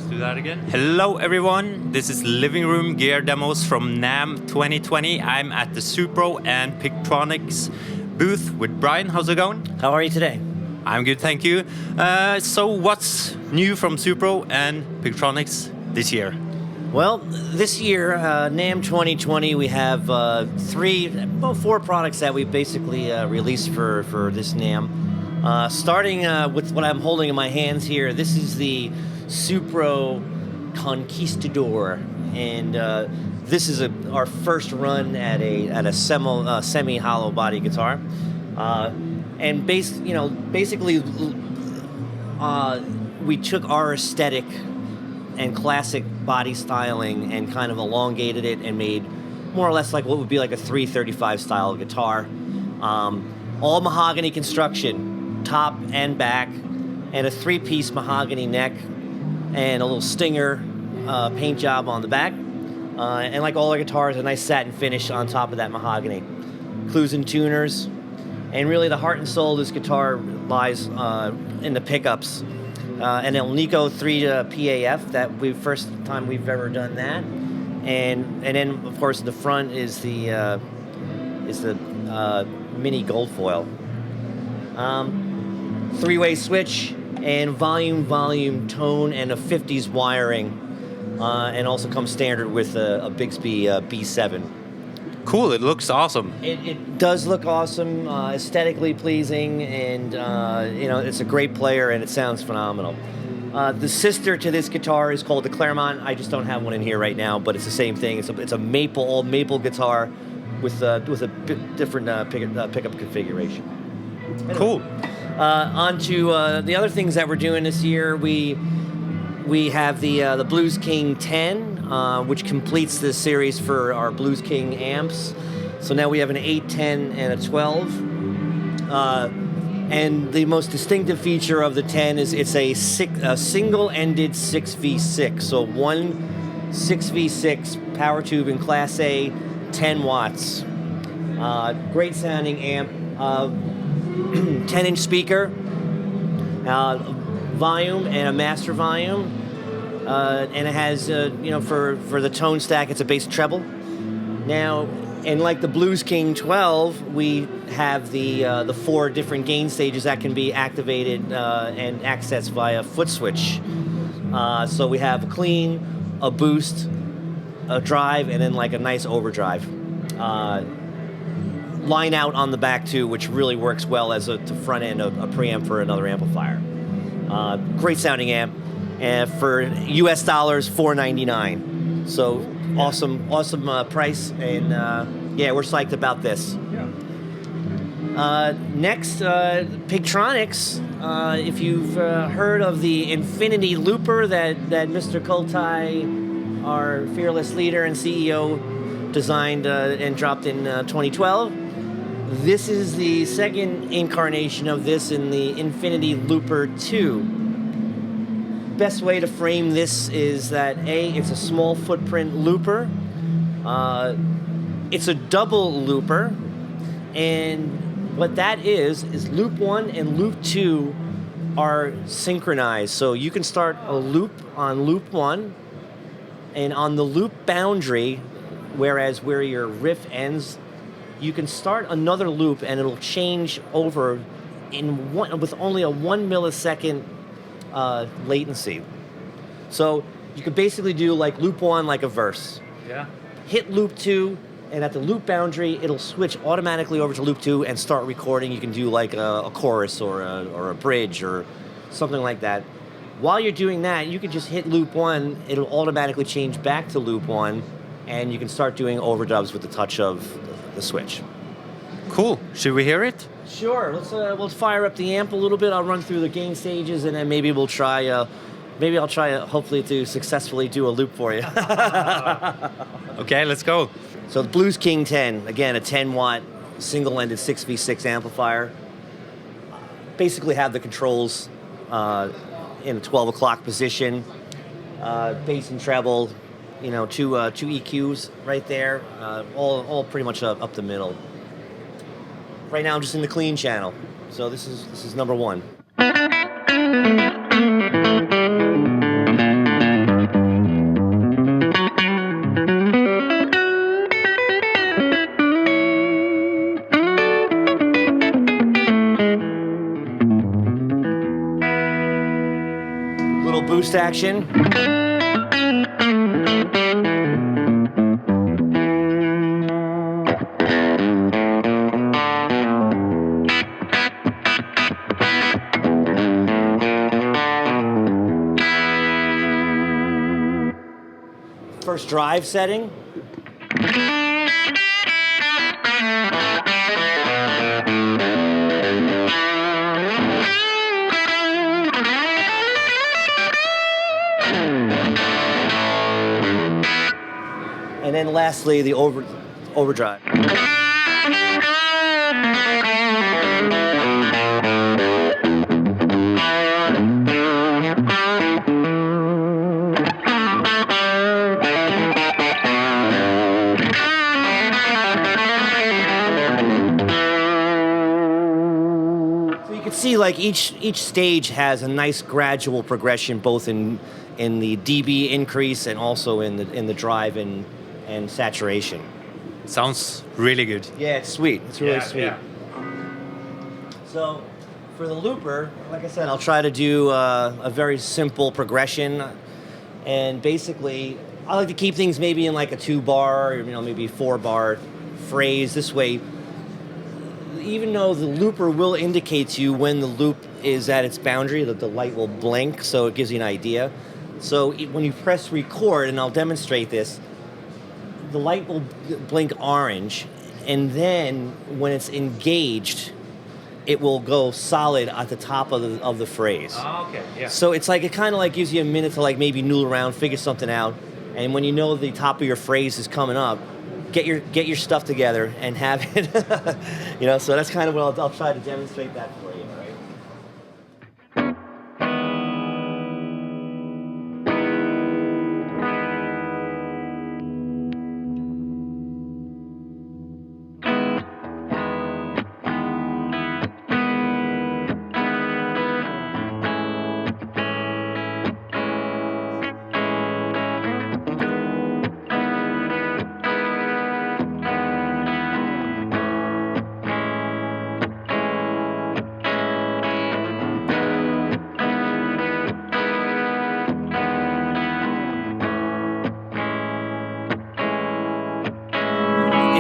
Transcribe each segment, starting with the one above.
Let's do that again. Hello everyone, this is Living Room Gear Demos from NAMM 2020. I'm at the Supro and Pigtronix booth with Brian. How's it going? How are you today? I'm good, thank you. So what's new from Supro and Pigtronix this year? Well, this year, NAMM 2020, we have four products that we basically released for this NAMM. Starting with what I'm holding in my hands here, this is the Supro Conquistadora, and this is our first run at a semi-hollow body guitar. And basically, we took our aesthetic and classic body styling and kind of elongated it and made more or less like what would be like a 335 style guitar. All mahogany construction, top and back, and a 3-piece mahogany neck, and a little stinger paint job on the back. And like all our guitars, a nice satin finish on top of that mahogany. Clues and tuners. And really the heart and soul of this guitar lies in the pickups. An El Nico 3 PAF, first time we've ever done that. And then of course in the front is the mini gold foil. 3-way switch and volume, tone, and a 50s wiring. And also comes standard with a Bixby B7. Cool, it looks awesome. It does look awesome, aesthetically pleasing, and it's a great player and it sounds phenomenal. The sister to this guitar is called the Claremont. I just don't have one in here right now, but it's the same thing. It's a all maple guitar with a different pickup configuration. Anyway, cool. On to the other things that we're doing this year. We have the Blues King 10, which completes the series for our Blues King amps. So now we have an 8, 10, and a 12. And the most distinctive feature of the 10 is it's a single-ended 6V6. So one 6V6 power tube in Class A, 10 watts. Great sounding amp. 10-inch speaker. Volume and a master volume, and it has for the tone stack, it's a bass treble. Now, and like the Blues King 12, we have the 4 different gain stages that can be activated and accessed via foot switch. So we have a clean, a boost, a drive, and then like a nice overdrive. Line out on the back too, which really works well as a front end of a preamp for another amplifier. Great sounding amp, and for US dollars, $499. So awesome price, and yeah, we're psyched about this. Yeah. Next, Pigtronix. If you've heard of the Infinity Looper that Mr. Koltai, our fearless leader and CEO, designed and dropped in 2012. This is the second incarnation of this in the Infinity Looper 2. Best way to frame this is that it's a small footprint looper. It's a double looper, and what that is loop 1 and loop 2 are synchronized. So you can start a loop on loop 1, and on the loop boundary, where your riff ends, you can start another loop and it'll change over with only a 1 millisecond latency. So you could basically do like loop 1 like a verse. Yeah. Hit loop 2, and at the loop boundary, it'll switch automatically over to loop 2 and start recording. You can do like a chorus or a bridge or something like that. While you're doing that, you can just hit loop 1. It'll automatically change back to loop 1, and you can start doing overdubs with the touch of the switch. Cool. Should we hear it? Sure. Let's fire up the amp a little bit. I'll run through the gain stages, and then maybe we'll try. I'll try hopefully to successfully do a loop for you. Okay, let's go. So the Blues King 10, again, a 10-watt single-ended 6V6 amplifier. Basically have the controls in a 12 o'clock position. Bass and treble, two EQs right there, all pretty much up the middle. Right now I'm just in the clean channel, so this is number 1. little boost action. First drive setting. And then lastly, the overdrive. See, like each stage has a nice gradual progression, both in the dB increase and also in the drive and saturation. Sounds really good. Yeah, it's sweet. It's really sweet. Yeah. So for the looper, like I said, I'll try to do a very simple progression, and basically I like to keep things maybe in like a 2-bar, or, maybe 4-bar phrase. This way, even though the looper will indicate to you when the loop is at its boundary, that the light will blink, so it gives you an idea. So when you press record, and I'll demonstrate this, the light will blink orange, and then when it's engaged, it will go solid at the top of the phrase. Oh, okay, yeah. So it's like, it kind of like gives you a minute to like maybe noodle around, figure something out, and when you know the top of your phrase is coming up, get your stuff together and have it. So that's kind of what I'll try to demonstrate that for you. All right?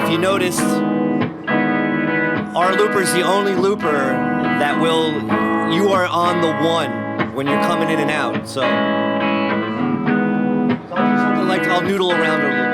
You noticed our looper is the only looper that you are on the 1 when you're coming in and out. So I'll do something like, I'll noodle around a little bit.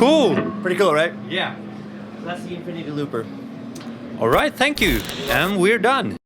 Cool. Pretty cool, right? Yeah. That's the Infinity looper. All right, thank you. And we're done.